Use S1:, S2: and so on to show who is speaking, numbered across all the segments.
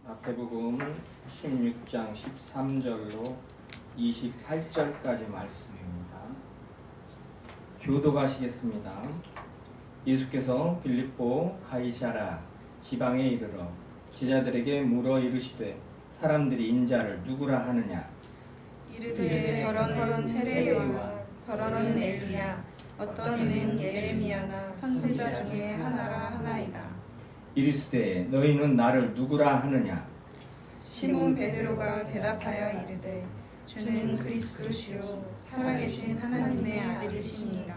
S1: 마태복음 16장 13절로 28절까지 말씀입니다. 교도하시겠습니다. 예수께서 빌립보 가이사랴 지방에 이르러 제자들에게 물어 이르시되 사람들이 인자를 누구라 하느냐.
S2: 이르되 더러는 세례요한, 더러는 엘리야, 어떤 이는 예레미야나 선지자 중에 하나라 하나이다.
S1: 이르시되 너희는 나를 누구라 하느냐.
S2: 시몬 베드로가 대답하여 이르되 주는 그리스도시요 살아계신 하나님의 아들이시니이다.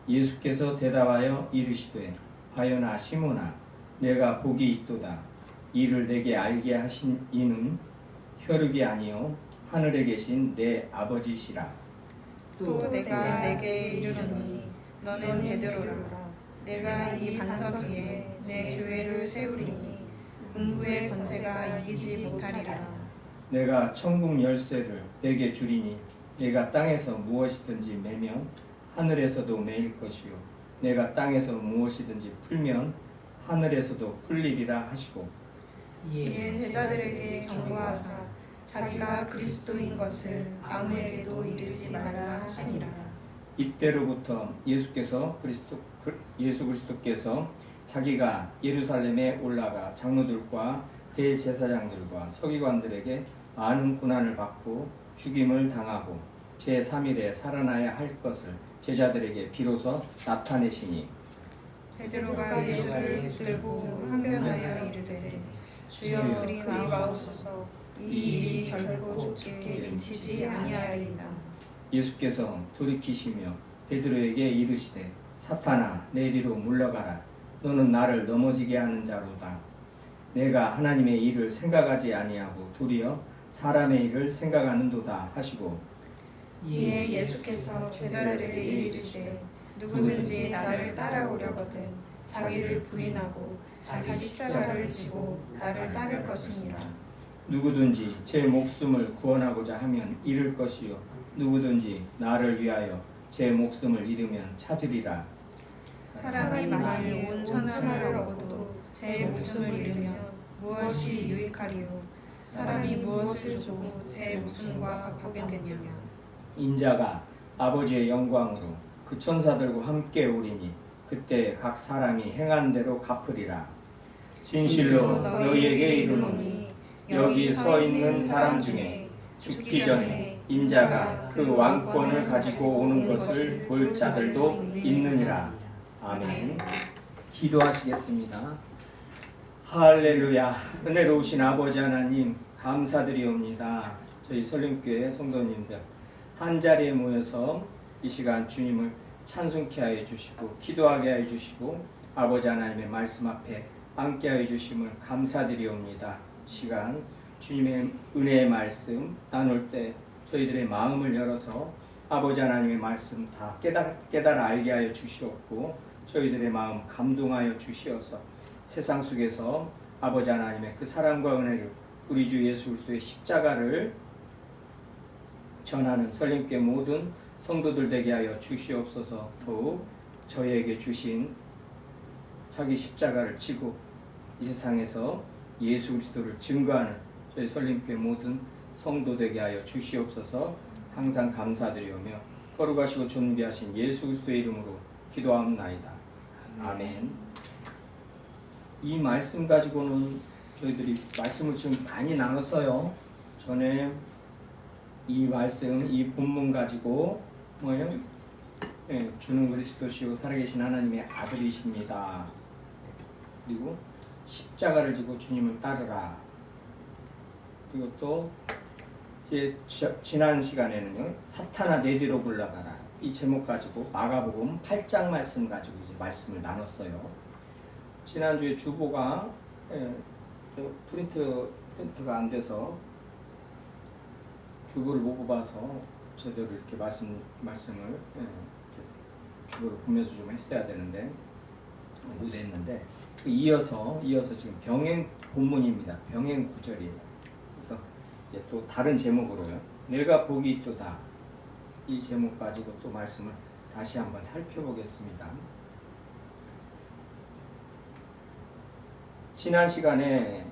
S1: 예수께서 대답하여 이르시되 바요나 시몬아 내가 복이 있도다. 이를 내게 알게 하신 이는 혈육이 아니요 하늘에 계신 내 아버지시라.
S2: 또 내가 내게 이르노니 너는 베드로라. 내가 이 반석 위에 내 교회를 세우리니 음부의 권세가 이기지 못하리라.
S1: 내가 천국 열쇠를 내게 주리니 내가 땅에서 무엇이든지 매면 하늘에서도 매일 것이요 내가 땅에서 무엇이든지 풀면 하늘에서도 풀리리라 하시고
S2: 이에 제자들에게 경고하사 자기가 그리스도인 것을 아무에게도 이르지 말라 하시니라.
S1: 이때로부터 예수 그리스도께서 자기가 예루살렘에 올라가 장로들과 대제사장들과 서기관들에게 많은 고난을 받고 죽임을 당하고 제3일에 살아나야 할 것을 제자들에게 비로소 나타내시니
S2: 베드로가 예수를 붙들고 항변하여 이르되 주여 그리 마옵소서. 이 일이 결코 주께 미치지 아니하리이다.
S1: 예수께서 돌이키시며 베드로에게 이르시되 사탄아 내리로 물러가라. 너는 나를 넘어지게 하는 자로다. 내가 하나님의 일을 생각하지 아니하고 도리어 사람의 일을 생각하는도다 하시고
S2: 이에 예수께서 제자들에게 이르시되 누구든지 나를 따라오려거든 자기를 부인하고 자기 십자가를 지고 나를 따를 것이니라.
S1: 누구든지 제 목숨을 구원하고자 하면 잃을 것이요 누구든지 나를 위하여 제 목숨을 잃으면 찾으리라.
S2: 사람이 만일 온 천하를 얻어도 제 목숨을 잃으면 무엇이 유익하리요. 사람이 무엇을 주고 제 목숨과 갚겠느냐.
S1: 인자가 아버지의 영광으로 그 천사들과 함께 오리니 그때 각 사람이 행한 대로 갚으리라. 진실로 너희에게 이르노니 여기 서 있는 사람 중에 죽기 전에 인자가 그 왕권을 가지고 오는 것을 볼 자들도 있느니라. 아멘. 기도하시겠습니다. 할렐루야. 은혜로우신 아버지 하나님 감사드리옵니다. 저희 설림교회 성도님들 한 자리에 모여서 이 시간 주님을 찬송케 하여 주시고 기도하게 하여 주시고 아버지 하나님의 말씀 앞에 앉게 하여 주심을 감사드리옵니다. 시간 주님의 은혜의 말씀 나눌 때 저희들의 마음을 열어서 아버지 하나님의 말씀 다 깨달아 알게 하여 주시옵고 저희들의 마음 감동하여 주시어서 세상 속에서 아버지 하나님의 그 사랑과 은혜를 우리 주 예수 그리스도의 십자가를 전하는 설림교회 모든 성도들 되게 하여 주시옵소서. 더욱 저희에게 주신 자기 십자가를 지고 이 세상에서 예수 그리스도를 증거하는 저희 설림교회 모든 성도 되게 하여 주시옵소서. 항상 감사드리오며 거룩하시고 존귀하신 예수 그리스도의 이름으로 기도하옵나이다. 아멘. 이 말씀 가지고는 저희들이 말씀을 지금 많이 나눴어요. 전에 이 말씀, 이 본문 가지고 뭐예요? 주는 그리스도시요 살아계신 하나님의 아들이십니다. 그리고 십자가를 지고 주님을 따르라. 그리고 또 이제 지난 시간에는요 사탄아 내 뒤로 물러가라. 이 제목 가지고 마가복음 8장 말씀 가지고 이제 말씀을 나눴어요. 지난주에 주보가 프린트가 안 돼서 주보를 못 뽑아서 제대로 이렇게 말씀을 이렇게 주보를 보면서 좀 했어야 되는데 못했는데 이어서 지금 병행 본문입니다. 병행 구절이에요. 그래서 이제 또 다른 제목으로요. 내가 복이 있도다. 이 제목 가지고 또 말씀을 다시 한번 살펴보겠습니다. 지난 시간에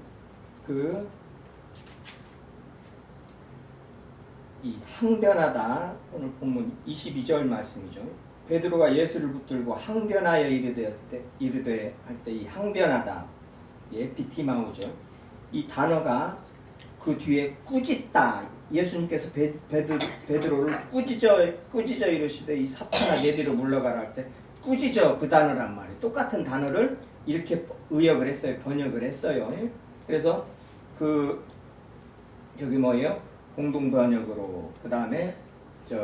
S1: 이 항변하다, 오늘 본문 22절 말씀이죠. 베드로가 예수를 붙들고 항변하여 이르되 할 때 이 항변하다, 에피티마우죠. 이 단어가 그 뒤에 꾸짖다. 예수님께서 베드로를 꾸짖어 이르시되 이 사탄아 내 뒤로 물러가라 할 때 꾸짖어, 그 단어란 말이에요. 똑같은 단어를 이렇게 의역을 했어요. 번역을 했어요. 그래서 저기 뭐예요? 공동 번역으로, 그 다음에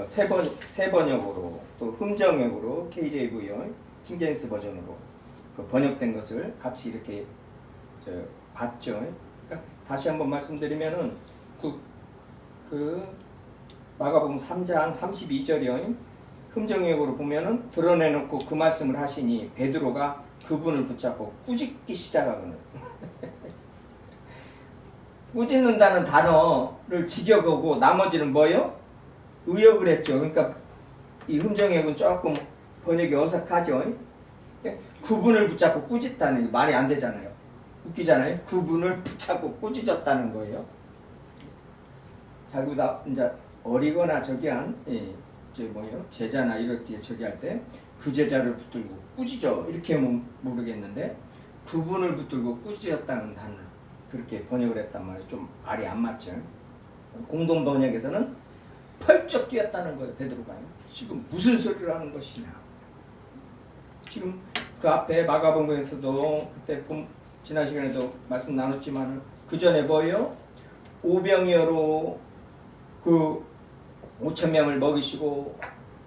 S1: 새 번역으로, 또 흠정역으로, KJV요, 킹제임스 버전으로 그 번역된 것을 같이 이렇게 봤죠. 그러니까 다시 한번 말씀드리면은 마가복음 3장 32절이요. 흠정역으로 보면은 드러내놓고 그 말씀을 하시니 베드로가 그분을 붙잡고 꾸짖기 시작하거든요. 꾸짖는다는 단어를 직역하고 나머지는 뭐예요? 의역을 했죠. 그러니까 이 흠정역은 조금 번역이 어색하죠. 그분을 붙잡고 꾸짖다는, 말이 안 되잖아요. 웃기잖아요. 그분을 붙잡고 꾸짖었다는 거예요. 자기보다 이제 어리거나 제자나 이럴 때 할 때 그 제자를 붙들고 꾸짖어 이렇게 하면 모르겠는데, 그분을 붙들고 꾸짖었다는 단어를 그렇게 번역을 했단 말이에요. 좀 말이 안 맞죠. 공동 번역에서는 펄쩍 뛰었다는 거예요. 베드로가요. 지금 무슨 소리를 하는 것이냐. 지금 그 앞에 마가복음에서도 그때 지난 시간에도 말씀 나눴지만 그 전에 뭐예요? 오병이어로 그 5,000명을 먹이시고,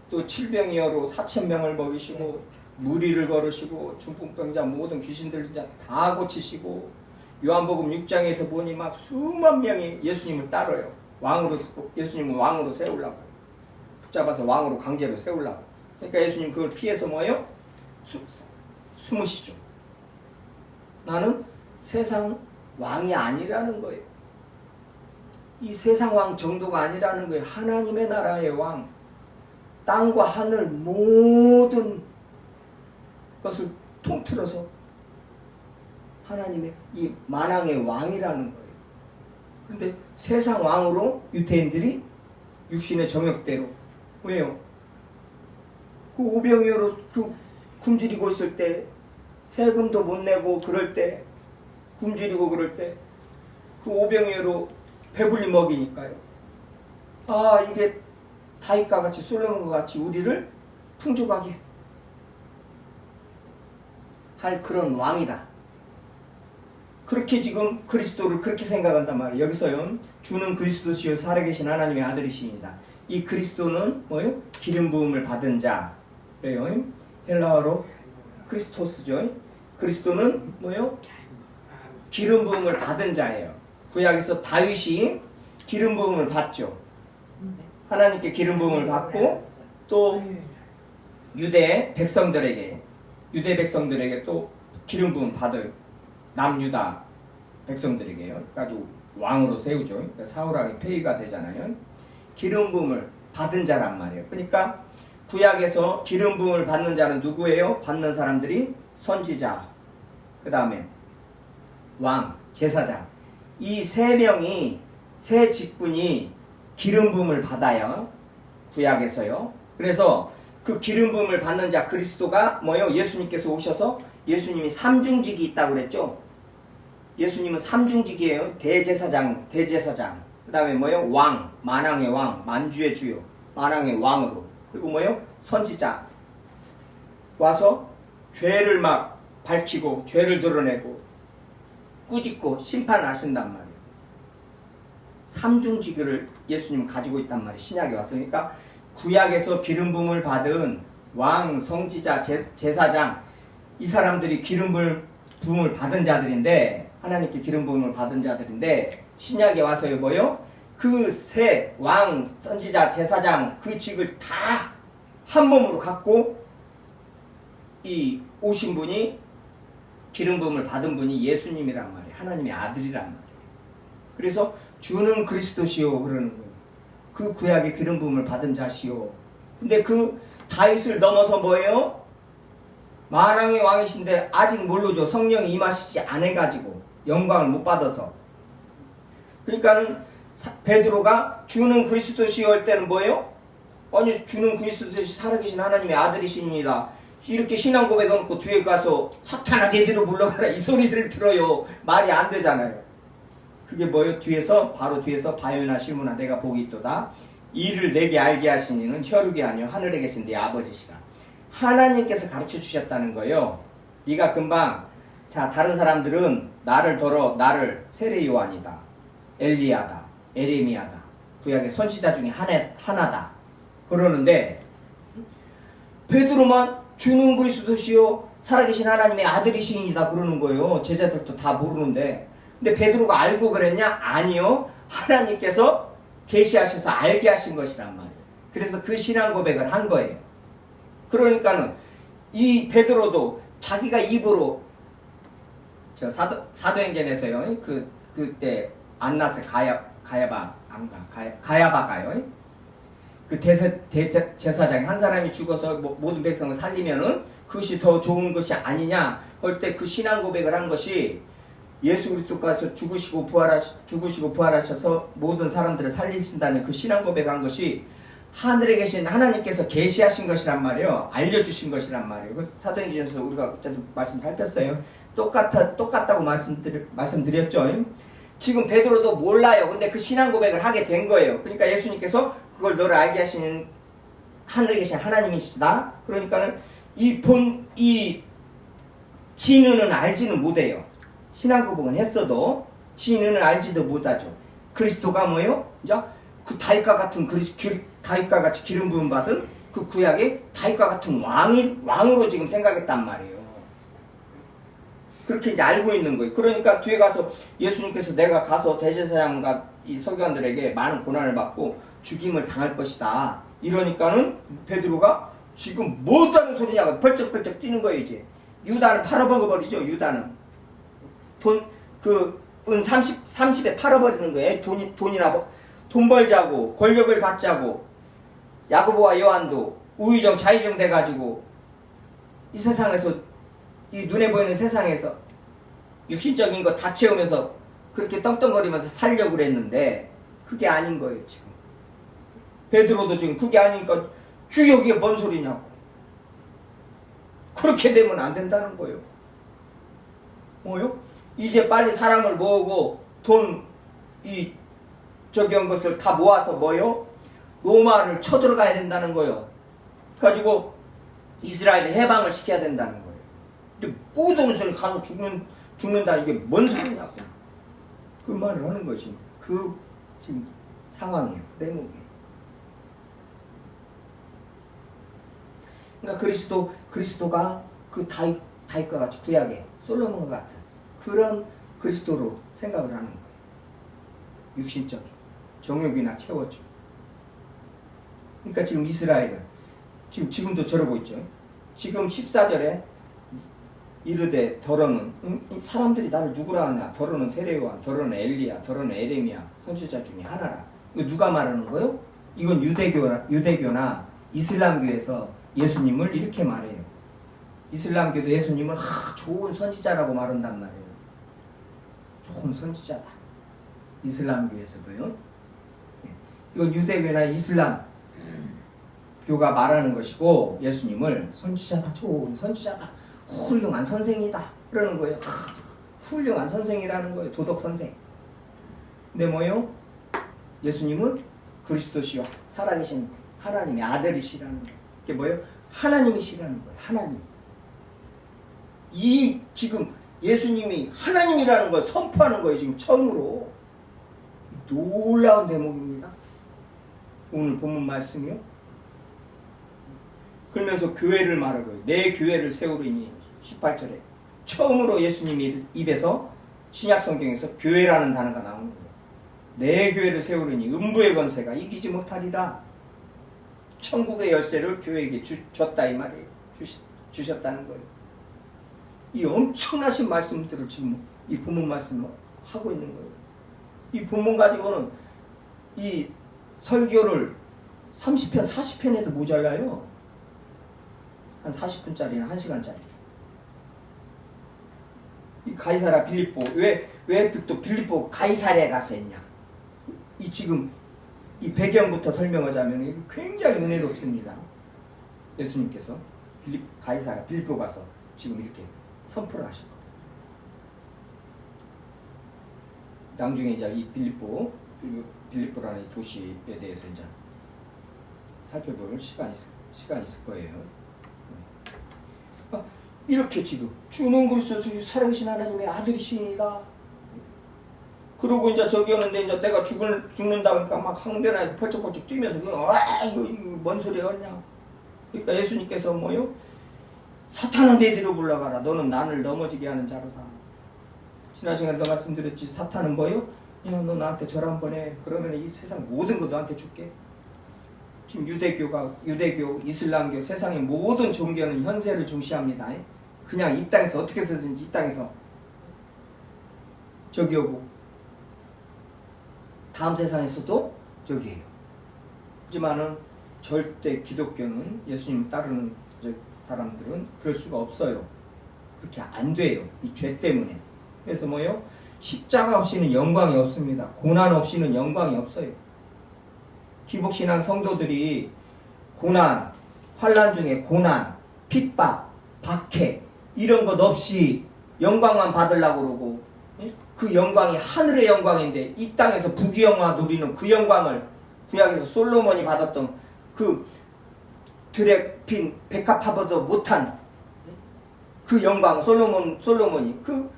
S1: 또 7병이어로 4,000명을 먹이시고, 무리를 걸으시고, 중풍병자 모든 귀신들 진짜 다 고치시고, 요한복음 6장에서 보니 막 수만 명이 예수님을 따라요. 예수님을 왕으로 세우려고, 붙잡아서 왕으로 강제로 세우려고. 그러니까 예수님 그걸 피해서 뭐예요? 숨으시죠. 나는 세상 왕이 아니라는 거예요. 이 세상 왕 정도가 아니라는 거예요. 하나님의 나라의 왕, 땅과 하늘 모든 것을 통틀어서 하나님의 이 만왕의 왕이라는 거예요. 그런데 세상 왕으로 유대인들이 육신의 정욕대로, 왜요? 그 오병이어로 굶주리고 있을 때, 세금도 못 내고 그럴 때, 굶주리고 그럴 때 그 오병이어로 배불리 먹이니까요. 아, 이게 다윗과 같이, 솔로몬과 같이 우리를 풍족하게 할 그런 왕이다. 그렇게 지금 그리스도를 그렇게 생각한단 말이에요. 여기서요, 주는 그리스도시요 살아계신 하나님의 아들이십니다. 이 그리스도는 뭐예요? 기름 부음을 받은 자. 그래요. 헬라어로 크리스토스죠. 그리스도는 뭐예요? 기름 부음을 받은 자예요. 구약에서 다윗이 기름 부음을 받죠. 하나님께 기름 부음을 받고, 또 유대 백성들에게 또 기름 부음 받을 남유다 백성들에게요. 가지고 왕으로 세우죠. 그러니까 사울왕이 폐위가 되잖아요. 기름 부음을 받은 자란 말이에요. 그러니까 구약에서 기름 부음을 받는 자는 누구예요? 받는 사람들이 선지자, 그 다음에 왕, 제사장, 이 세 명이, 세 직분이 기름 부음을 받아요. 구약에서요. 그래서 그 기름 부음을 받는 자 그리스도가 뭐예요? 예수님께서 오셔서, 예수님이 삼중직이 있다고 그랬죠. 예수님은 삼중직이에요. 대제사장, 그 다음에 뭐예요? 왕, 만왕의 왕, 만주의 주요, 만왕의 왕으로. 그리고 뭐예요? 선지자. 와서 죄를 막 밝히고, 죄를 드러내고, 꾸짖고, 심판하신단 말이에요. 삼중직을 예수님은 가지고 있단 말이에요. 신약에 와서. 그러니까 구약에서 기름 부음을 받은 왕, 선지자, 제사장, 이 사람들이 기름 부음을 받은 자들인데, 하나님께 기름 부음을 받은 자들인데, 신약에 와서요 뭐요? 그 세 왕, 선지자, 제사장, 그 직을 다 한 몸으로 갖고 이 오신 분이, 기름 부음을 받은 분이 예수님이란 말이에요. 하나님의 아들이란 말이에요. 그래서 주는 그리스도시요 그러는 거예요. 그 구약의 기름 부음을 받은 자시요. 근데 그 다윗을 넘어서 뭐예요? 만왕의 왕이신데 아직 모르죠. 성령이 임하시지 않아가지고, 영광을 못 받아서. 그러니까는 베드로가 주는 그리스도시요 할 때는 뭐예요? 아니 주는 그리스도시 살아계신 하나님의 아들이십니다. 이렇게 신앙 고백해놓고 뒤에 가서 사탄아 내대로 물러가라 이 소리들을 들어요. 말이 안 되잖아요. 그게 뭐예요? 바로 뒤에서 바요나 시므나 내가 복이 있도다. 이를 내게 알게 하신 이는 혈육이 아니요 하늘에 계신 네 아버지시라. 하나님께서 가르쳐 주셨다는 거예요. 네가 금방 자 다른 사람들은 나를 세례 요한이다, 엘리야다, 에레미야다, 구약의 선지자 중에 하나다 그러는데 베드로만 주는 그리스도시요 살아계신 하나님의 아들이시이다 그러는 거예요. 제자들도 다 모르는데 근데 베드로가 알고 그랬냐? 아니요. 하나님께서 계시하셔서 알게 하신 것이란 말이에요. 그래서 그 신앙 고백을 한 거예요. 그러니까는 이 베드로도 자기가 입으로 저 사도행전에서요. 그때 안나스 가야바가요. 그 제사장이 한 사람이 죽어서 모든 백성을 살리면은 그것이 더 좋은 것이 아니냐 할 때 그 신앙 고백을 한 것이 예수 그리스도께서 죽으시고 부활하셔서 모든 사람들을 살리신다는 그 신앙 고백한 것이 하늘에 계신 하나님께서 계시하신 것이란 말이에요. 알려주신 것이란 말이에요. 그 사도행전에서 우리가 그때도 말씀 살폈어요. 똑같다고 말씀드렸죠. 지금 베드로도 몰라요. 근데 그 신앙 고백을 하게 된 거예요. 그러니까 예수님께서 그걸 너를 알게 하시는 하늘에 계신 하나님이시다. 그러니까는 이 진은은 알지는 못해요. 신앙 고백은 했어도 진은은 알지도 못하죠. 그리스도가 뭐예요? 그 다윗과 같이 기름 부음 받은 그 구약의 다윗과 같은 왕으로 지금 생각했단 말이에요. 그렇게 이제 알고 있는 거예요. 그러니까 뒤에 가서 예수님께서 내가 가서 대제사장과 이 서기관들에게 많은 고난을 받고 죽임을 당할 것이다. 이러니까는 베드로가 지금 뭐하는 소리냐고 펄쩍펄쩍 뛰는 거예요. 이제 유다는 팔아먹어버리죠. 유다는 은 30에 팔아버리는 거예요. 돈 벌자고 권력을 갖자고 야고보와 요한도 우의정 자의정 돼가지고 이 세상에서 이 눈에 보이는 세상에서 육신적인 거 다 채우면서 그렇게 떵떵거리면서 살려고 그랬는데 그게 아닌 거예요. 지금 베드로도 지금 그게 아니니까 주여 이게 뭔 소리냐고. 그렇게 되면 안 된다는 거예요. 뭐요? 이제 빨리 사람을 모으고 한 것을 다 모아서 뭐요? 로마를 쳐들어가야 된다는 거예요. 가지고 이스라엘을 해방을 시켜야 된다는 거예요. 근데 모든 소리 가서 죽는다 이게 뭔 소리냐고. 그 말을 하는 거지. 지금 상황이에요. 그 대목이에요. 그러니까 그리스도가 그 다윗과 같이 구약의 솔로몬과 같은 그런 그리스도로 생각을 하는 거예요. 육신적인 정욕이나 채워줘. 그러니까 지금 이스라엘은 지금도 저러고 있죠. 지금 14절에 이르되 더러는 사람들이 나를 누구라 하냐. 더러는 세례요한, 더러는 엘리야, 더러는 에레미야 선지자 중에 하나라. 이거 누가 말하는 거예요? 이건 유대교나 이슬람교에서 예수님을 이렇게 말해요. 이슬람교도 예수님을 좋은 선지자라고 말한단 말이에요. 좋은 선지자다. 이슬람교에서도요. 이건 유대교나 이슬람 교가 말하는 것이고 예수님을 선지자다. 좋은 선지자다. 훌륭한 선생이다. 그러는 거예요. 훌륭한 선생이라는 거예요. 도덕 선생. 근데 뭐예요? 예수님은 그리스도시요 살아계신 하나님의 아들이시라는 거예요. 이게 뭐예요? 하나님이시라는 거예요. 하나님. 지금 예수님이 하나님이라는 걸 선포하는 거예요. 지금 처음으로. 놀라운 대목입니다. 오늘 본문 말씀이요. 그러면서 교회를 말하고요. 내 교회를 세우리니 18절에 처음으로 예수님이 입에서 신약성경에서 교회라는 단어가 나오는 거예요. 내 교회를 세우리니 음부의 권세가 이기지 못하리라. 천국의 열쇠를 교회에게 줬다 이 말이에요. 주셨다는 거예요. 이 엄청나신 말씀들을 지금 이 본문 말씀을 하고 있는 거예요. 이 본문 가지고는 이 설교를 30편, 40편 해도 모자라요. 한 40분짜리나 1시간짜리. 이 가이사라 빌립보 왜 또 빌립보 가이사랴에 가서 했냐? 이 지금 이 배경부터 설명하자면 이게 굉장히 은혜롭습니다. 예수님께서 가이사랴 빌립보 가서 지금 이렇게 선포를 하셨거든요. 나중에 이제 이 빌립보라는 이 도시에 대해서 이제 살펴볼 시간이 있을 거예요. 이렇게 지금 주는 그리스도 살아계신 하나님의 아들이시니다. 그러고 이제 저기 오는데 이제 내가 죽는다 그러니까 막 항변하에서 펄쩍펄쩍 뛰면서 이거 뭔 소리였냐. 그러니까 예수님께서 뭐요? 사탄은 내 뒤로 물러가라. 너는 나를 넘어지게 하는 자로다. 지난 시간에도 말씀드렸지. 사탄은 뭐요? 야, 너 나한테 절 한번 해. 그러면 이 세상 모든 거 너한테 줄게. 지금 유대교, 이슬람교, 세상의 모든 종교는 현세를 중시합니다. 그냥 이 땅에서 어떻게 해서든지 이 땅에서 저기 오고 다음 세상에서도 저기에요. 하지만은 절대 기독교는 예수님을 따르는 사람들은 그럴 수가 없어요. 그렇게 안 돼요. 이 죄 때문에. 그래서 뭐요? 십자가 없이는 영광이 없습니다. 고난 없이는 영광이 없어요. 기복신앙 성도들이 고난, 환난 중에 고난, 핍박, 박해 이런 것 없이 영광만 받으려고 그러고 그 영광이 하늘의 영광인데 이 땅에서 부귀영화 누리는 그 영광을 구약에서 솔로몬이 받았던 그 들에 핀 백합화보다 못한 그 영광 솔로몬이 그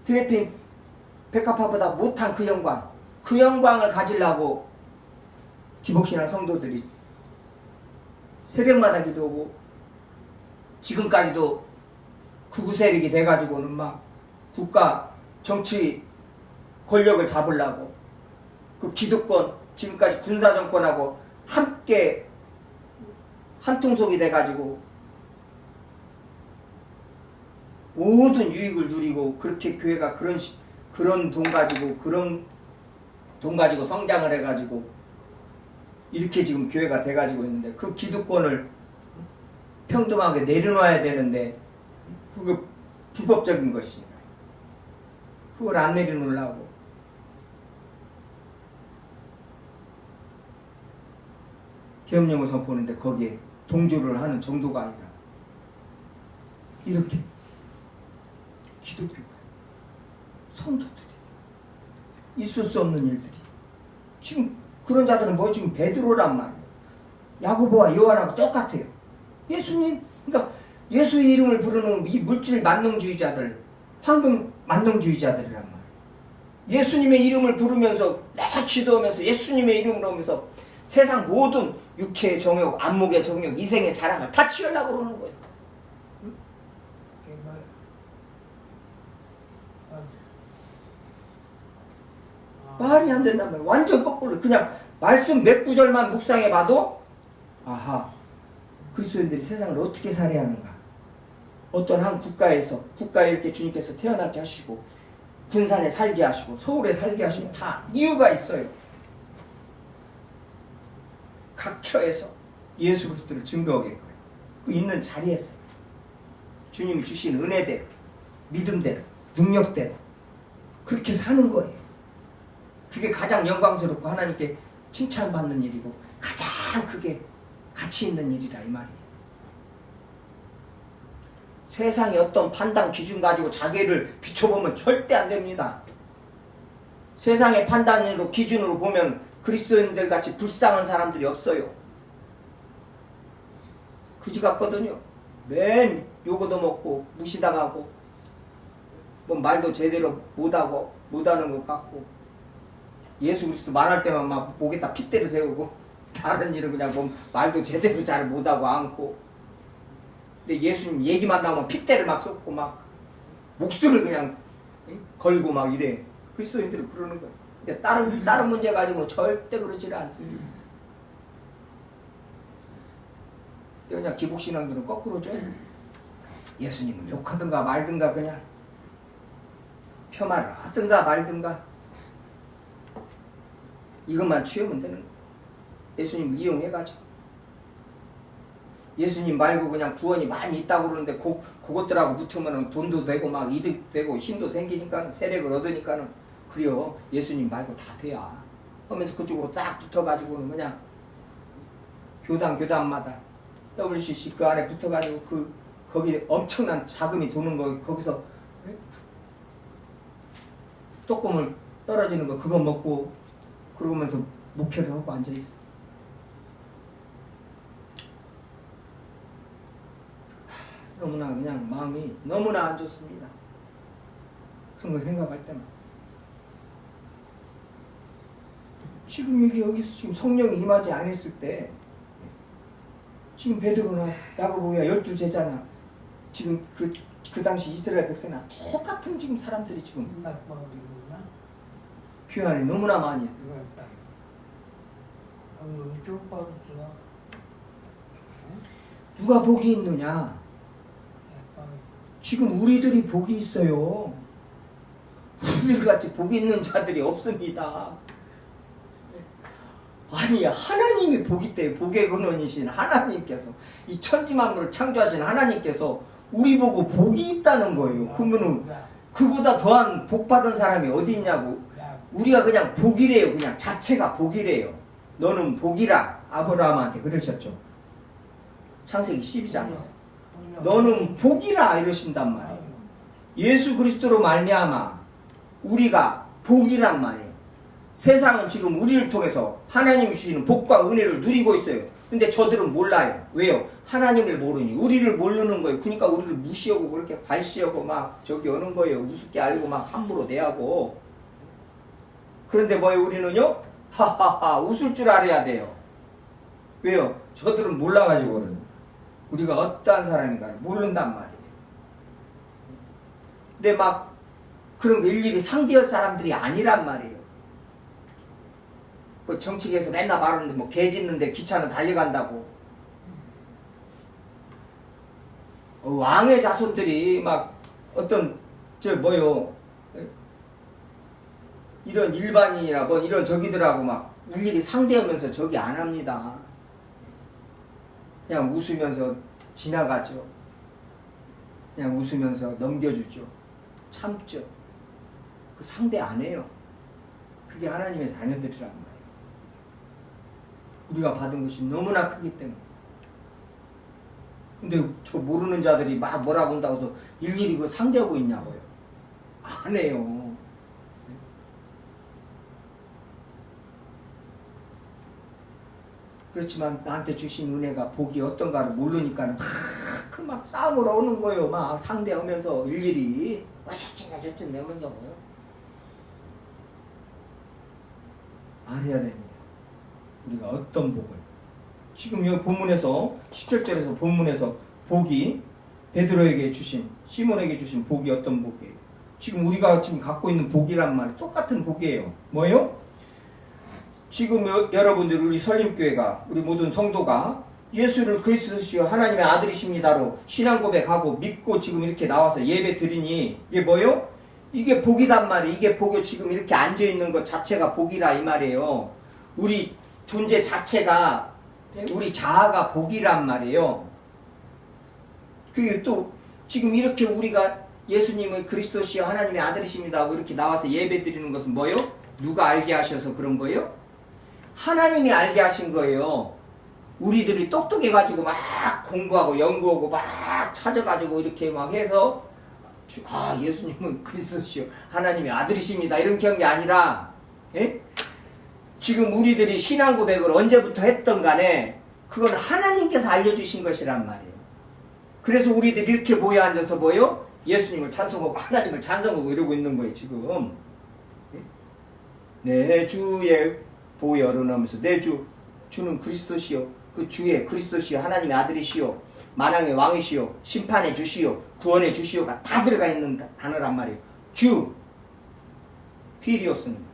S1: 들에 핀 백합화보다 못한 그 영광을 가지려고 기복신앙 성도들이 새벽마다 기도하고 지금까지도 극우 세력이 돼가지고는 막 국가 정치 권력을 잡으려고 그 기득권 지금까지 군사정권하고 함께 한통속이 돼가지고 모든 유익을 누리고 그렇게 교회가 그런 돈 가지고 성장을 해가지고 이렇게 지금 교회가 돼가지고 있는데 그 기득권을 평등하게 내려놔야 되는데 그거 불법적인 것입니다. 그걸 안 내려놓으려고 계엄령을 선포하는데 거기에 동조를 하는 정도가 아니라 이렇게 기독교가 성도들이 있을 수 없는 일들이 지금 그런 자들은 뭐 지금 베드로란 말이에요. 야고보와 요한하고 똑같아요. 예수님 그러니까 예수의 이름을 부르는 이 물질 만능주의자들 황금 만능주의자들이란 말이에요. 예수님의 이름을 부르면서 막 기도하면서 예수님의 이름을 하면서 세상 모든 육체의 정욕, 안목의 정욕, 이생의 자랑을 다 취하려고 그러는 거예요. 응? 말이 안 된단 말이에요. 완전 거꾸로 그냥 말씀 몇 구절만 묵상해봐도 아하 그리스도인들이 세상을 어떻게 살아야 하는가. 어떤 한 국가에 이렇게 주님께서 태어나게 하시고 군산에 살게 하시고 서울에 살게 하시면 다 이유가 있어요. 각 처에서 예수 그리스도를 증거하겠고요. 그 있는 자리에서 주님이 주신 은혜대로 믿음대로 능력대로 그렇게 사는 거예요. 그게 가장 영광스럽고 하나님께 칭찬받는 일이고 가장 그게 가치 있는 일이라 이 말이에요. 세상의 어떤 판단 기준 가지고 자기를 비춰보면 절대 안 됩니다. 세상의 판단으로 기준으로 보면 그리스도인들 같이 불쌍한 사람들이 없어요. 그지 같거든요. 맨 요거도 먹고 무시당하고 뭐 말도 제대로 못하는 것 같고 예수 그리스도 말할 때만 막 목에다 핏대를 세우고 다른 일은 그냥 뭐 말도 제대로 잘 못하고 않고 근데 예수님 얘기만 나오면 핏대를 막 쏟고 막 목숨을 그냥 걸고 막 이래. 그리스도인들이 그러는 거예요. 근데 다른 문제 가지고는 절대 그렇지는 않습니다. 그냥 기복신앙들은 거꾸로죠. 예수님은 욕하든가 말든가 그냥 폄하를 하든가 말든가 이것만 취하면 되는 거예요. 예수님 이용해가지고 예수님 말고 그냥 구원이 많이 있다고 그러는데 그것들하고 붙으면 돈도 되고 막 이득 되고 힘도 생기니까 세력을 얻으니까는 그래요. 예수님 말고 다 돼야 하면서 그쪽으로 쫙 붙어가지고는 그냥 교단마다 WCC 그 안에 붙어가지고 거기 엄청난 자금이 도는 거 거기서 떡고물 떨어지는 거 그거 먹고 그러면서 목회를 하고 앉아있어. 너무나 그냥 마음이 너무나 안 좋습니다. 그런 거 생각할 때만. 지금 여기서 지금 성령이 임하지 않았을 때 지금 베드로나 야고보야 12제자나 지금 그 당시 이스라엘 백성이나 똑같은 지금 사람들이 지금 교회 안에 너무나 많이 누가 복이 있느냐? 지금 우리들이 복이 있어요. 우리들 같이 복이 있는 자들이 없습니다. 아니 하나님이 복이 때문에 복의 근원이신 하나님께서 이 천지만물을 창조하신 하나님께서 우리 보고 복이 있다는 거예요. 그러면은 그보다 더한 복 받은 사람이 어디 있냐고. 우리가 그냥 복이래요. 그냥 자체가 복이래요. 너는 복이라 아브라함한테 그러셨죠. 창세기 12장에서 너는 복이라 이러신단 말이에요. 예수 그리스도로 말미암아 우리가 복이란 말이에요. 세상은 지금 우리를 통해서 하나님이 주시는 복과 은혜를 누리고 있어요. 근데 저들은 몰라요. 왜요? 하나님을 모르니. 우리를 모르는 거예요. 그러니까 우리를 무시하고 그렇게 괄시하고 막 저기 오는 거예요. 우습게 알고 막 함부로 대하고. 그런데 뭐예요? 우리는요? 하하하 웃을 줄 알아야 돼요. 왜요? 저들은 몰라가지고 그러는 우리가 어떠한 사람인가 모른단 말이에요. 근데 막 그런 거 일일이 상대할 사람들이 아니란 말이에요. 뭐 정치계에서 맨날 말하는데 뭐 개 짖는데 기차는 달려간다고. 왕의 자손들이 막 어떤 이런 일반인이나 뭐 이런 저기들하고 막 일일이 상대하면서 저기 안 합니다. 그냥 웃으면서 지나가죠. 그냥 웃으면서 넘겨주죠. 참죠. 그 상대 안 해요. 그게 하나님의 자녀들이란 말이에요. 우리가 받은 것이 너무나 크기 때문에. 근데 저 모르는 자들이 막 뭐라고 한다고 해서 일일이 그 상대하고 있냐고요. 안 해요. 그렇지만 나한테 주신 은혜가 복이 어떤가를 모르니까 막 싸움으로 오는 거예요. 막 상대하면서 일일이 어쨌든 내면서 안 해야 됩니다. 우리가 어떤 복을 지금 여기 본문에서 17절에서 본문에서 복이 베드로에게 주신 시몬에게 주신 복이 어떤 복이에요? 지금 우리가 지금 갖고 있는 복이란 말이 똑같은 복이에요. 뭐예요? 지금 여러분들 우리 설림교회가 우리 모든 성도가 예수를 그리스도시요 하나님의 아들이십니다로 신앙 고백하고 믿고 지금 이렇게 나와서 예배 드리니 이게 뭐예요? 이게 복이단 말이에요. 이게 복이 지금 이렇게 앉아있는 것 자체가 복이라 이 말이에요. 우리 존재 자체가 우리 자아가 복이란 말이에요. 그게 또 지금 이렇게 우리가 예수님의 그리스도시요 하나님의 아들이십니다 하고 이렇게 나와서 예배 드리는 것은 뭐예요? 누가 알게 하셔서 그런 거예요? 하나님이 알게 하신 거예요. 우리들이 똑똑해가지고 막 공부하고 연구하고 막 찾아가지고 이렇게 막 해서 예수님은 그리스도시요 하나님의 아들이십니다 이렇게 한 게 아니라 지금 우리들이 신앙 고백을 언제부터 했던 간에 그건 하나님께서 알려주신 것이란 말이에요. 그래서 우리들이 이렇게 모여 앉아서 뭐요? 예수님을 찬송하고 하나님을 찬송하고 이러고 있는 거예요 지금. 내 주의 보혈은 하면서 내 주는 그리스도시요 그 주의 그리스도시요 하나님의 아들이시요 만왕의 왕이시요 심판의 주시요 구원의 주시요가 다 들어가 있는 단어란 말이에요. 주 피리오스는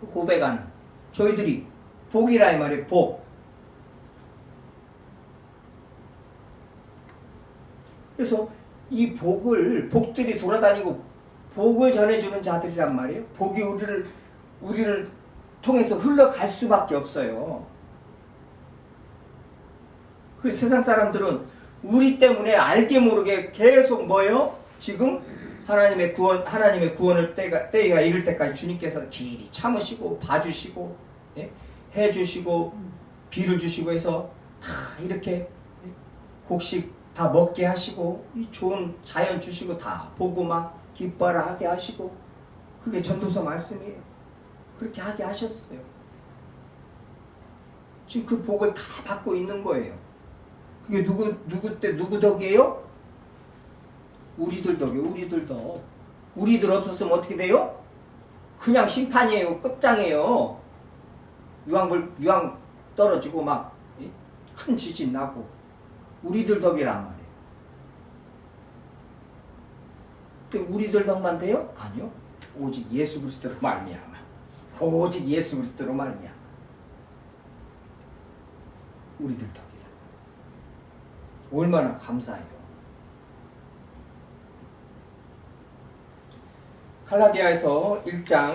S1: 그 고백하는 저희들이 복이라 이 말이에요. 복. 그래서 이 복들이 돌아다니고 복을 전해주는 자들이란 말이에요. 복이 우리를 통해서 흘러갈 수밖에 없어요. 그 세상 사람들은 우리 때문에 알게 모르게 계속 뭐예요? 지금 하나님의 구원을 때가 이를 때까지 주님께서 길이 참으시고 봐주시고 예? 해주시고 비를 주시고 해서 다 이렇게 곡식 다 먹게 하시고 이 좋은 자연 주시고 다 보고 막 기뻐라 하게 하시고 그게 전도서 말씀이에요. 그렇게 하게 하셨어요. 지금 그 복을 다 받고 있는 거예요. 그게 누구 덕이에요? 우리들 덕이에요. 우리들 덕. 우리들 없었으면 어떻게 돼요? 그냥 심판이에요. 끝장이에요. 유황 떨어지고 막 큰 지진 나고 우리들 덕이란 말이에요. 근데 우리들 덕만 돼요? 아니요. 오직 예수 그리스도로 말미암아. 오직 예수 그리스도로 말미암아. 우리들 덕이라. 얼마나 감사해요. 갈라디아에서 1장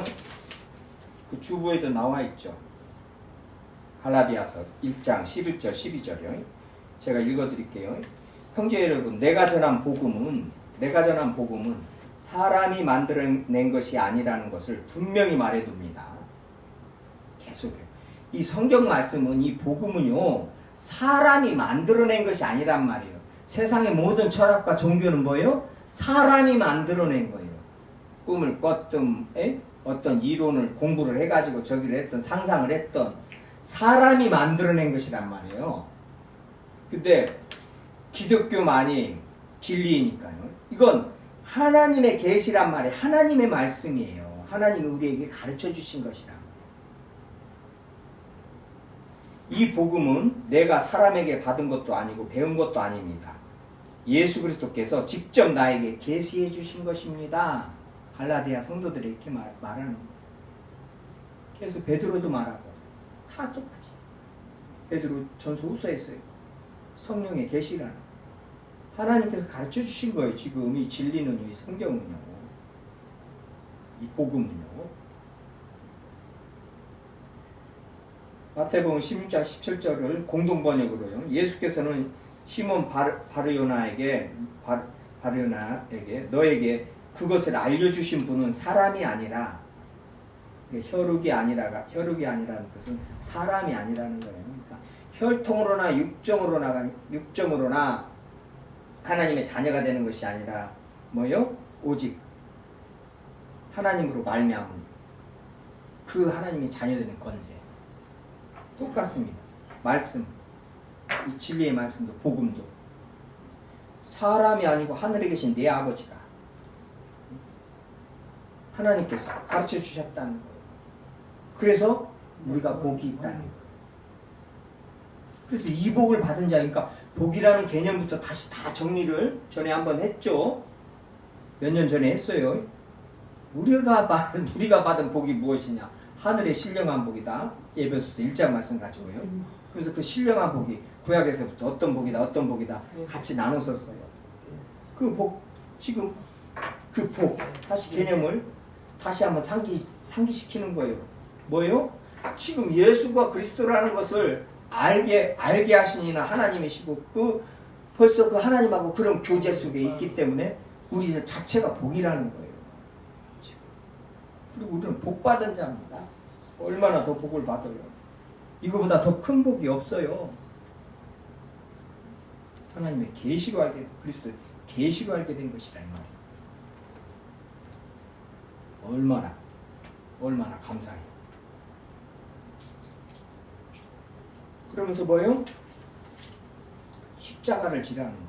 S1: 그 주부에도 나와 있죠. 갈라디아서 1장 11절 12절이요. 제가 읽어드릴게요. 형제 여러분, 내가 전한 복음은 사람이 만들어낸 것이 아니라는 것을 분명히 말해둡니다. 계속해요. 이 성경 말씀은 이 복음은요 사람이 만들어낸 것이 아니란 말이에요. 세상의 모든 철학과 종교는 뭐예요? 사람이 만들어낸 거예요. 꿈을 꿨든 어떤 이론을 공부를 해가지고 저기를 했던 상상을 했던 사람이 만들어낸 것이란 말이에요. 근데 기독교만이 진리이니까요. 이건 하나님의 계시란 말이에요. 하나님의 말씀이에요. 하나님이 우리에게 가르쳐 주신 것이라. 이 복음은 내가 사람에게 받은 것도 아니고 배운 것도 아닙니다. 예수 그리스도께서 직접 나에게 계시해 주신 것입니다. 갈라디아 성도들이 이렇게 말하는 거예요. 그래서 베드로도 말하고 다 똑같이. 베드로 전서 후서했어요. 성령의 계시라는 하나님께서 가르쳐 주신 거예요. 지금 이 진리는요, 이 성경은요, 이 복음은요. 마태복음 16장 17절을 공동번역으로요. 예수께서는 시몬 바르요나에게 너에게 그것을 알려주신 분은 사람이 아니라 혈육이 아니라는 뜻은 사람이 아니라는 거예요. 그러니까 혈통으로나 육정으로나 하나님의 자녀가 되는 것이 아니라 뭐요? 오직 하나님으로 말미암은 그 하나님의 자녀 되는 권세. 똑같습니다. 말씀, 이 진리의 말씀도 복음도 사람이 아니고 하늘에 계신 내 아버지가 하나님께서 가르쳐 주셨다는 거예요. 그래서 우리가 복이 있다는 거예요. 그래서 이 복을 받은 자니까 복이라는 개념부터 다시 다 정리를 전에 한번 했죠. 몇 년 전에 했어요. 우리가 받은 복이 무엇이냐? 하늘의 신령한 복이다. 에베소서 1장 말씀 가지고요. 그래서 그 신령한 복이 구약에서부터 어떤 복이다 같이 나눴었어요. 그 복, 지금 그 복, 다시 개념을 다시 한번 상기시키는 거예요. 뭐예요? 지금 예수가 그리스도라는 것을 알게 하시니나 하나님이시고 벌써 그 하나님하고 그런 교제 속에 있기 때문에 우리 자체가 복이라는 거예요. 그리고 우리는 복 받은 자입니다. 얼마나 더 복을 받아요. 이거보다 더 큰 복이 없어요. 하나님의 계시로 알게, 그리스도의 계시로 알게 된 것이다 이 말이에요. 얼마나 감사해요. 그러면서 뭐예요? 십자가를 지라는 거예요.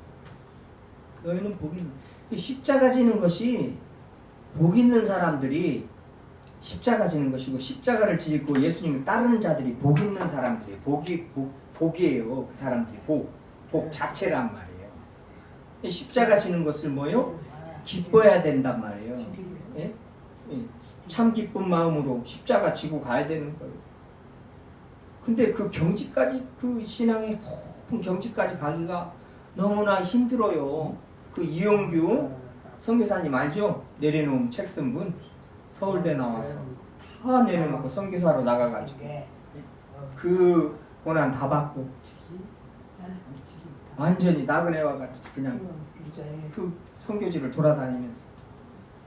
S1: 너희는 복이 있는, 십자가 지는 것이 복 있는 사람들이 십자가 지는 것이고, 십자가를 지고 예수님을 따르는 자들이 복 있는 사람들이에요. 복이에요. 그 사람들이 복 자체란 말이에요. 십자가 지는 것을 뭐요? 기뻐해야 된단 말이에요. 예? 예. 참 기쁜 마음으로 십자가 지고 가야 되는 거예요. 근데 그 경지까지, 그 신앙의 높은 경지까지 가기가 너무나 힘들어요. 그 이용규 선교사님 알죠? 내려놓은 책 쓴 분, 서울대 나와서 다 내려놓고 선교사로 나가가지고 그 고난 다 받고 완전히 나그네와 같이 그냥 그 선교지를 돌아다니면서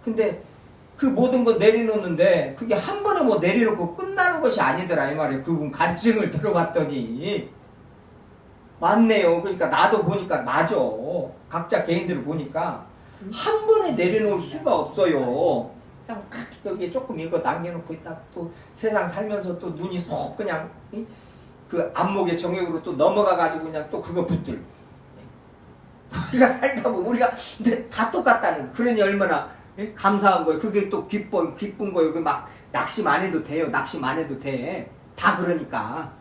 S1: 근데 그 모든 거 내려놓는데 그게 한 번에 뭐 내려놓고 끝나는 것이 아니더라 이 말이에요. 그분 간증을 들어봤더니 맞네요. 그러니까 나도 보니까 맞아. 각자 개인들을 보니까 한 번에 내려놓을 수가 없어요. 그냥 여기에 조금 이거 남겨놓고 있다가 또 세상 살면서 또 눈이 쏙 그냥 그 안목의 정액으로 또 넘어가가지고 그냥 또 그거 붙들. 우리가 살다 보면 우리가 근데 다 똑같다는 그러니 얼마나 감사한 거예요. 그게 또 기쁜 거예요. 그 막 낙심 안 해도 돼요. 낙심 안 해도 돼. 다 그러니까.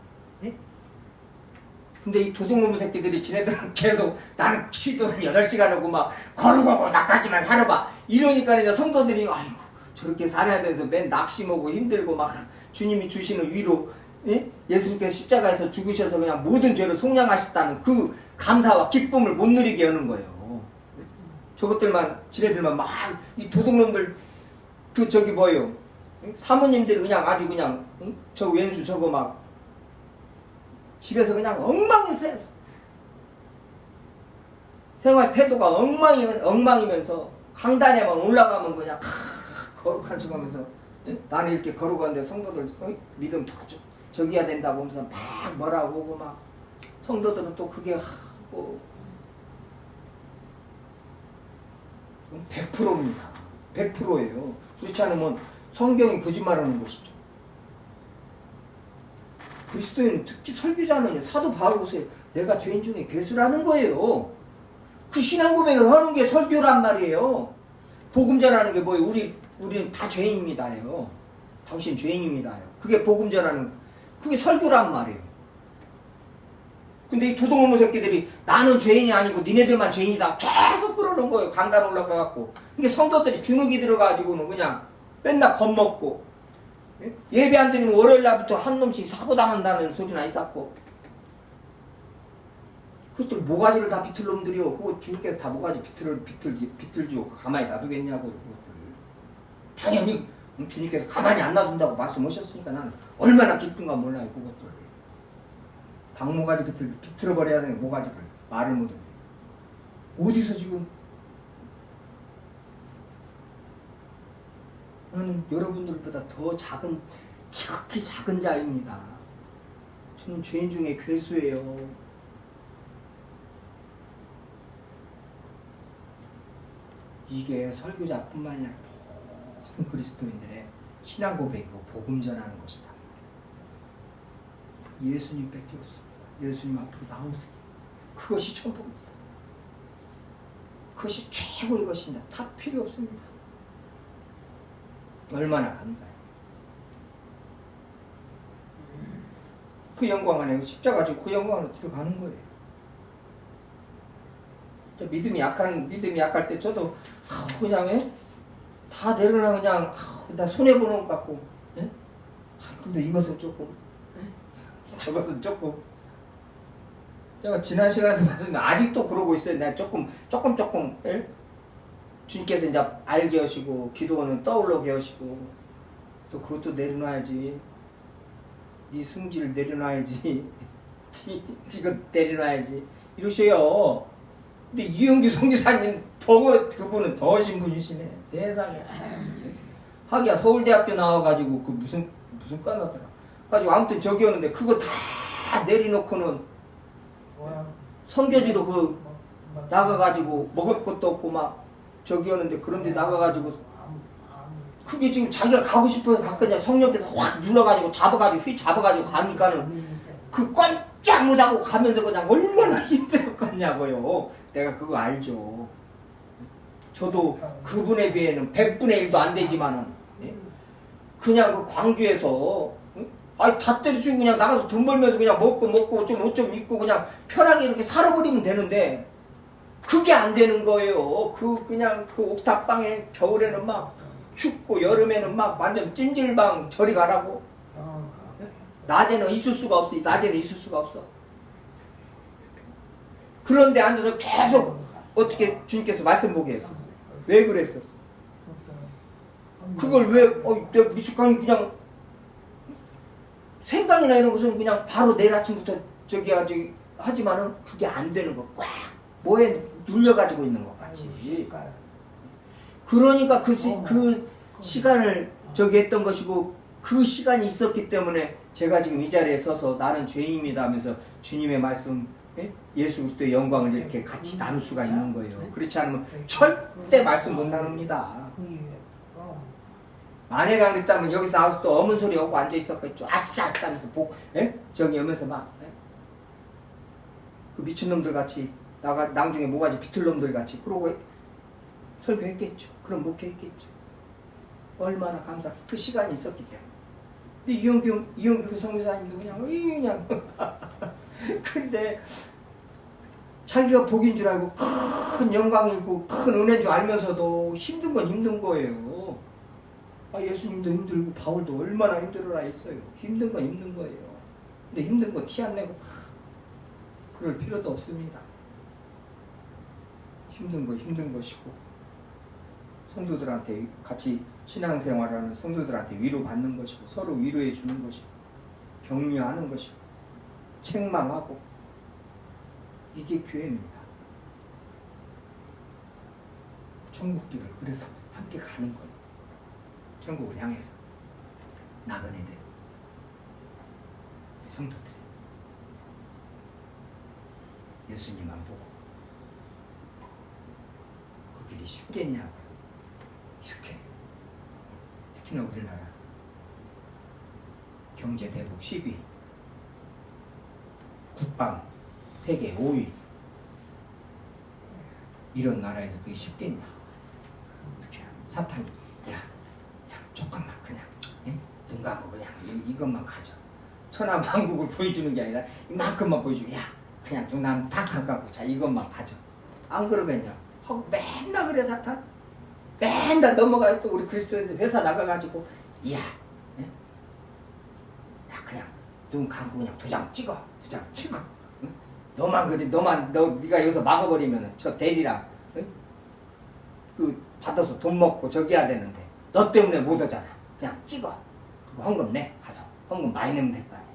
S1: 근데 이 도둑놈의 새끼들이 지네들은 계속 나는 기도를 8시간 하고 막 걸어가고 나까지만 살아봐. 이러니까 이제 성도들이 아이고 저렇게 살아야 돼서 맨 낙심하고 힘들고 막 주님이 주시는 위로 예수님께서 십자가에서 죽으셔서 그냥 모든 죄를 속량하셨다는 그 감사와 기쁨을 못 누리게 하는 거예요. 저것들만 지네들만 막 이 도둑놈들 그 저기 뭐예요 사모님들이 그냥 아주 그냥 저 왼수 저거 막 집에서 그냥 엉망이서 생활 태도가 엉망이면서 강단에만 올라가면 그냥 거룩한 척하면서 나는 이렇게 걸어가는데 성도들 믿음 저기 해야 된다고 하면서 막 뭐라고 하고 막 성도들은 또 그게 뭐 100%입니다. 100%예요. 그렇지 않으면 성경이 거짓말하는 것이죠. 그리스도인 특히 설교자는 사도 바울 보세요. 내가 죄인 중에 괴수라는 거예요. 그 신앙 고백을 하는 게 설교란 말이에요. 복음 전하는 게 뭐예요? 우리는 다 죄인입니다요. 당신 죄인입니다요. 그게 복음 전하는 그게 설교란 말이에요. 근데 이 도둑놈의 새끼들이 나는 죄인이 아니고 니네들만 죄인이다 계속 그러는 거예요. 강단 올라가갖고. 이게 성도들이 주눅이 들어가지고는 그냥 맨날 겁먹고 예배 안 드리면 월요일 날부터 한 놈씩 사고 당한다는 소리나 있었고 그것들 모가지를 다 비틀 놈들이요. 그거 주님께서 다 모가지 비틀지고 가만히 놔두겠냐고요. 그것들 당연히 주님께서 가만히 안 놔둔다고 말씀하셨으니까 나는 얼마나 기쁜가 몰라요. 그것들 닭모가지 비틀어버려야 되는 모가지를 말을 못해. 어디서 지금 저는 여러분들보다 더 지극히 작은 자입니다. 저는 죄인 중에 괴수예요. 이게 설교자뿐만 아니라 모든 그리스도인들의 신앙 고백이고 복음 전하는 것이다. 예수님밖에 없습니다. 예수님 앞으로 나오세요. 그것이 전부입니다. 그것이 최고의 것입니다. 다 필요 없습니다. 얼마나 감사해요. 그 영광 안에 십자가 지고 그 영광 안으로 들어가는 거예요. 믿음이 약할 때 저도 그냥 다 내려놔 그냥 나 손해보는 것 같고 근데 이것은 조금 저것은 조금 제가 지난 시간에도 말씀드렸는데 아직도 그러고 있어요. 내가 조금 주님께서 이제 알게 하시고 기도는 떠올르게 하시고 또 그것도 내려놔야지. 네 승질 내려놔야지. 지금 내려놔야지. 이러셔요. 근데 이영규 선교사님 그분은 더 신분이시네. 세상에. 하기야 서울대학교 나와가지고 그 무슨 과나더라. 가지고 아무튼 저기 오는데 그거 다 내려놓고는 선교지로 그 나가가지고 먹을 것도 없고 막 저기 오는데 그런데 나가가지고 그게 지금 자기가 가고 싶어서 갔거든요. 성령께서 확 눌러가지고 잡아가지고 가니까는 그 꼼짝 못하고 가면서 그냥 얼마나 힘들었겠냐고요. 내가 그거 알죠. 저도 그분에 비해는 100분의 1도 안 되지만은 그냥 그 광주에서 다 때려치고 그냥 나가서 돈 벌면서 그냥 먹고 좀 옷 좀 입고 그냥 편하게 이렇게 살아버리면 되는데 그게 안 되는 거예요. 그냥 그 옥탑방에 겨울에는 막 춥고 여름에는 막 완전 찜질방 저리 가라고. 낮에는 있을 수가 없어. 그런데 앉아서 계속 어떻게 주님께서 말씀 보게 했었어요. 왜 그랬었어? 그걸 왜 내가 미숙하니 그냥 생강이나 이런 것은 그냥 바로 내일 아침부터 저기 하지만은 그게 안 되는 거. 꽉 뭐에 눌려가지고 있는 것 같이. 그러니까 그 시간을 저기 했던 것이고 그 시간이 있었기 때문에 제가 지금 이 자리에 서서 나는 죄인입니다 하면서 주님의 말씀, 예수 그리스도의 영광을 이렇게 같이 나눌 수가 있는 거예요. 그렇지 않으면 절대 말씀 못 나눕니다. 만약에 안 그랬다면 여기서 나와서 또 어문 소리 하고 앉아 있었겠죠. 아싸 하면서 저기 하면서 막 그 미친놈들 같이 나중에 뭐가지 비틀놈들 같이 그러고 설교했겠죠. 그럼 목회했겠죠. 얼마나 그 시간이 있었기 때문에. 근데 이용규 선교사님도 그냥 근데 자기가 복인 줄 알고 큰 영광이고 큰 은혜인 줄 알면서도 힘든 건 힘든 거예요. 예수님도 힘들고 바울도 얼마나 힘들어라 했어요. 힘든 건 힘든 거예요. 근데 힘든 거 티 안 내고 그럴 필요도 없습니다. 힘든 거 힘든 것이고 성도들한테 같이 신앙생활하는 성도들한테 위로받는 것이고 서로 위로해 주는 것이고 격려하는 것이고 책망하고 이게 교회입니다. 천국길을 그래서 함께 가는 거예요. 천국을 향해서 나그네들 성도들이 예수님만 보고 그 길이 쉽겠냐고 이렇게 특히나 우리나라 경제 대국 10위 국방 세계 5위 이런 나라에서 그게 쉽겠냐. 사탄이 조금만 그냥 눈 감고 그냥 이것만 가져. 천하만국을 보여주는 게 아니라 이만큼만 보여주고 그냥 눈 딱 감고 자 이것만 가져. 안 그러겠냐 하고 맨날 그래 사탄. 맨날 넘어가요. 또 우리 그리스도인들 회사 나가가지고 그냥 눈 감고 그냥 도장 찍어. 응? 너만 그래 네가 여기서 막아버리면은 저 대리랑 그 받아서 돈 먹고 저기 해야 되는데 너 때문에 못 오잖아. 그냥 찍어. 그리고 헌금 내 가서 헌금 많이 내면 될 거 아니야.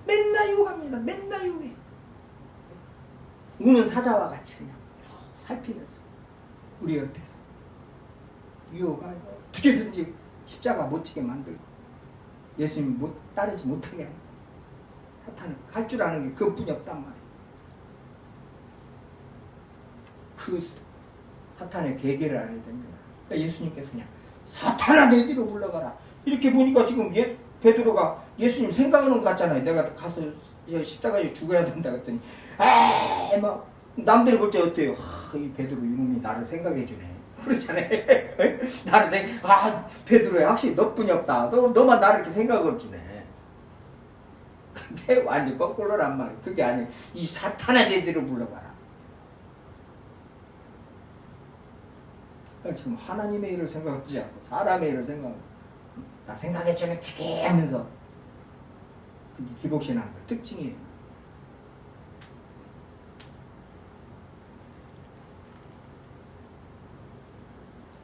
S1: 맨날 유혹합니다. 맨날 유혹해. 우는 사자와 같이 그냥 살피면서 우리 옆에서 유혹하고 어떻게 해서든지 십자가 못 지게 만들고 예수님 따르지 못하게 하고 사탄은 할 줄 아는 게 그것뿐이 없단 말이에요. 그 사탄의 계계를 알아야 됩니다. 그러니까 예수님께서 그냥 사탄아 내 뒤로 물러가라. 이렇게 보니까 지금 베드로가 예수님 생각하는 것 같잖아요. 내가 가서 십자가에 죽어야 된다 그랬더니 막 남들이 볼 때 어때요? 이 베드로 이놈이 나를 생각해 주네. 그렇잖아요. 나를 베드로야 확실히 너뿐이 없다. 너만 나를 이렇게 생각을 주네. 근데 완전 거꾸로란 말이에요. 그게 아니에요. 이 사탄아 내 뒤로 물러가라. 지금 하나님의 일을 생각하지 않고 사람의 일을 생각하고 나 생각해주면 치게 하면서 그게 기복신앙들 특징이에요.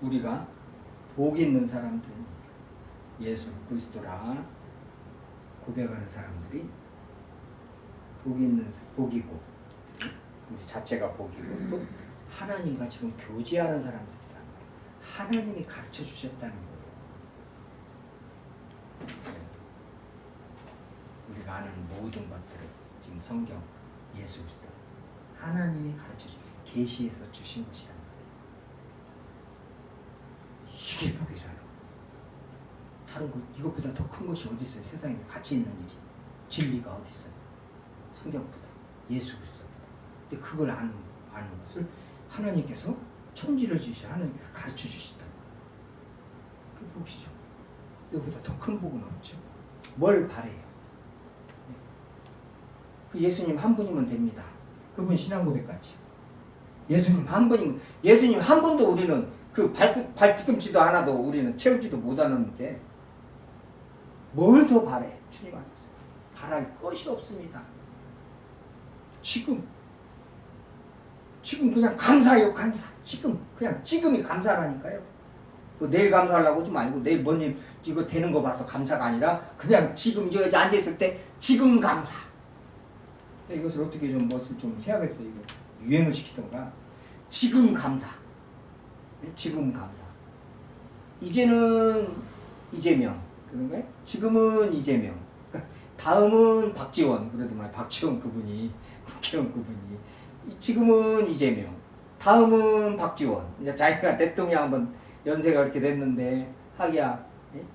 S1: 우리가 복 있는 사람들 예수 그리스도라 고백하는 사람들이 복이고 우리 자체가 복이고 또 하나님과 지금 교제하는 사람들 하나님이 가르쳐 주셨다는 거예요. 우리가 아는 모든 것들을 지금 성경, 예수 그리스도 하나님이 가르쳐 주신 계시에서 주신 것이라는 거예요. 이게 복이라는 거예요. 다른 것 이것보다 더 큰 것이 어디 있어요? 세상에 가치 있는 일이 진리가 어디 있어요? 성경보다 예수 그리스도보다. 근데 그걸 아는 것을 하나님께서 천지를 주시고 하나님께서 가르쳐 주신다. 그 복이죠. 이거보다 더 큰 복은 없죠. 뭘 바래요? 그 예수님 한 분이면 됩니다. 그분 신앙고백같이. 예수님 한 분이면 예수님 한 분도 우리는 그 발뒤꿈치도 하나도 우리는 채우지도 못하는데 뭘 더 바래? 주님 안에서 바랄 것이 없습니다. 지금 그냥 감사해요. 감사. 지금이 감사라니까요. 뭐 내일 감사하려고 하지 말고 내일 뭔 일 이거 되는 거 봐서 감사가 아니라 그냥 지금 여기 앉아있을 때 지금 감사. 이것을 어떻게 좀 멋을 좀 해야겠어요. 이거 유행을 시키던가. 지금 감사. 지금 감사. 이제는 이재명 그런 거예요? 지금은 이재명, 다음은 박지원 그러더만 박지원 그분이 국회의원 그분이 지금은 이재명, 다음은 박지원. 이제 자기가 대통령 한번 연세가 그렇게 됐는데 하기야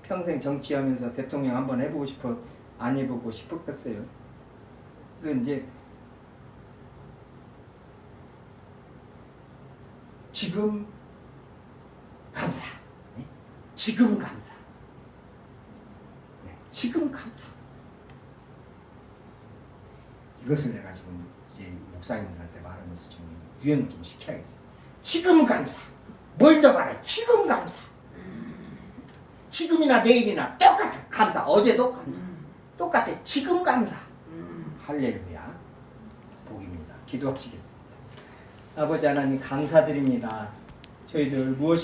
S1: 평생 정치하면서 대통령 한번 해보고 싶어 안 해보고 싶었겠어요. 그 이제 지금 감사, 지금 감사, 지금 감사. 이것을 내가 지금 이제 목사님들한테 말하면서 좀 유행을 좀 시켜야겠어. 지금 감사. 뭘 더 말해? 지금 감사. 지금이나 내일이나 똑같아. 감사. 어제도 감사. 똑같아. 지금 감사. 할렐루야. 복입니다. 기도하시겠습니다. 아버지 하나님 감사드립니다. 저희들 무엇이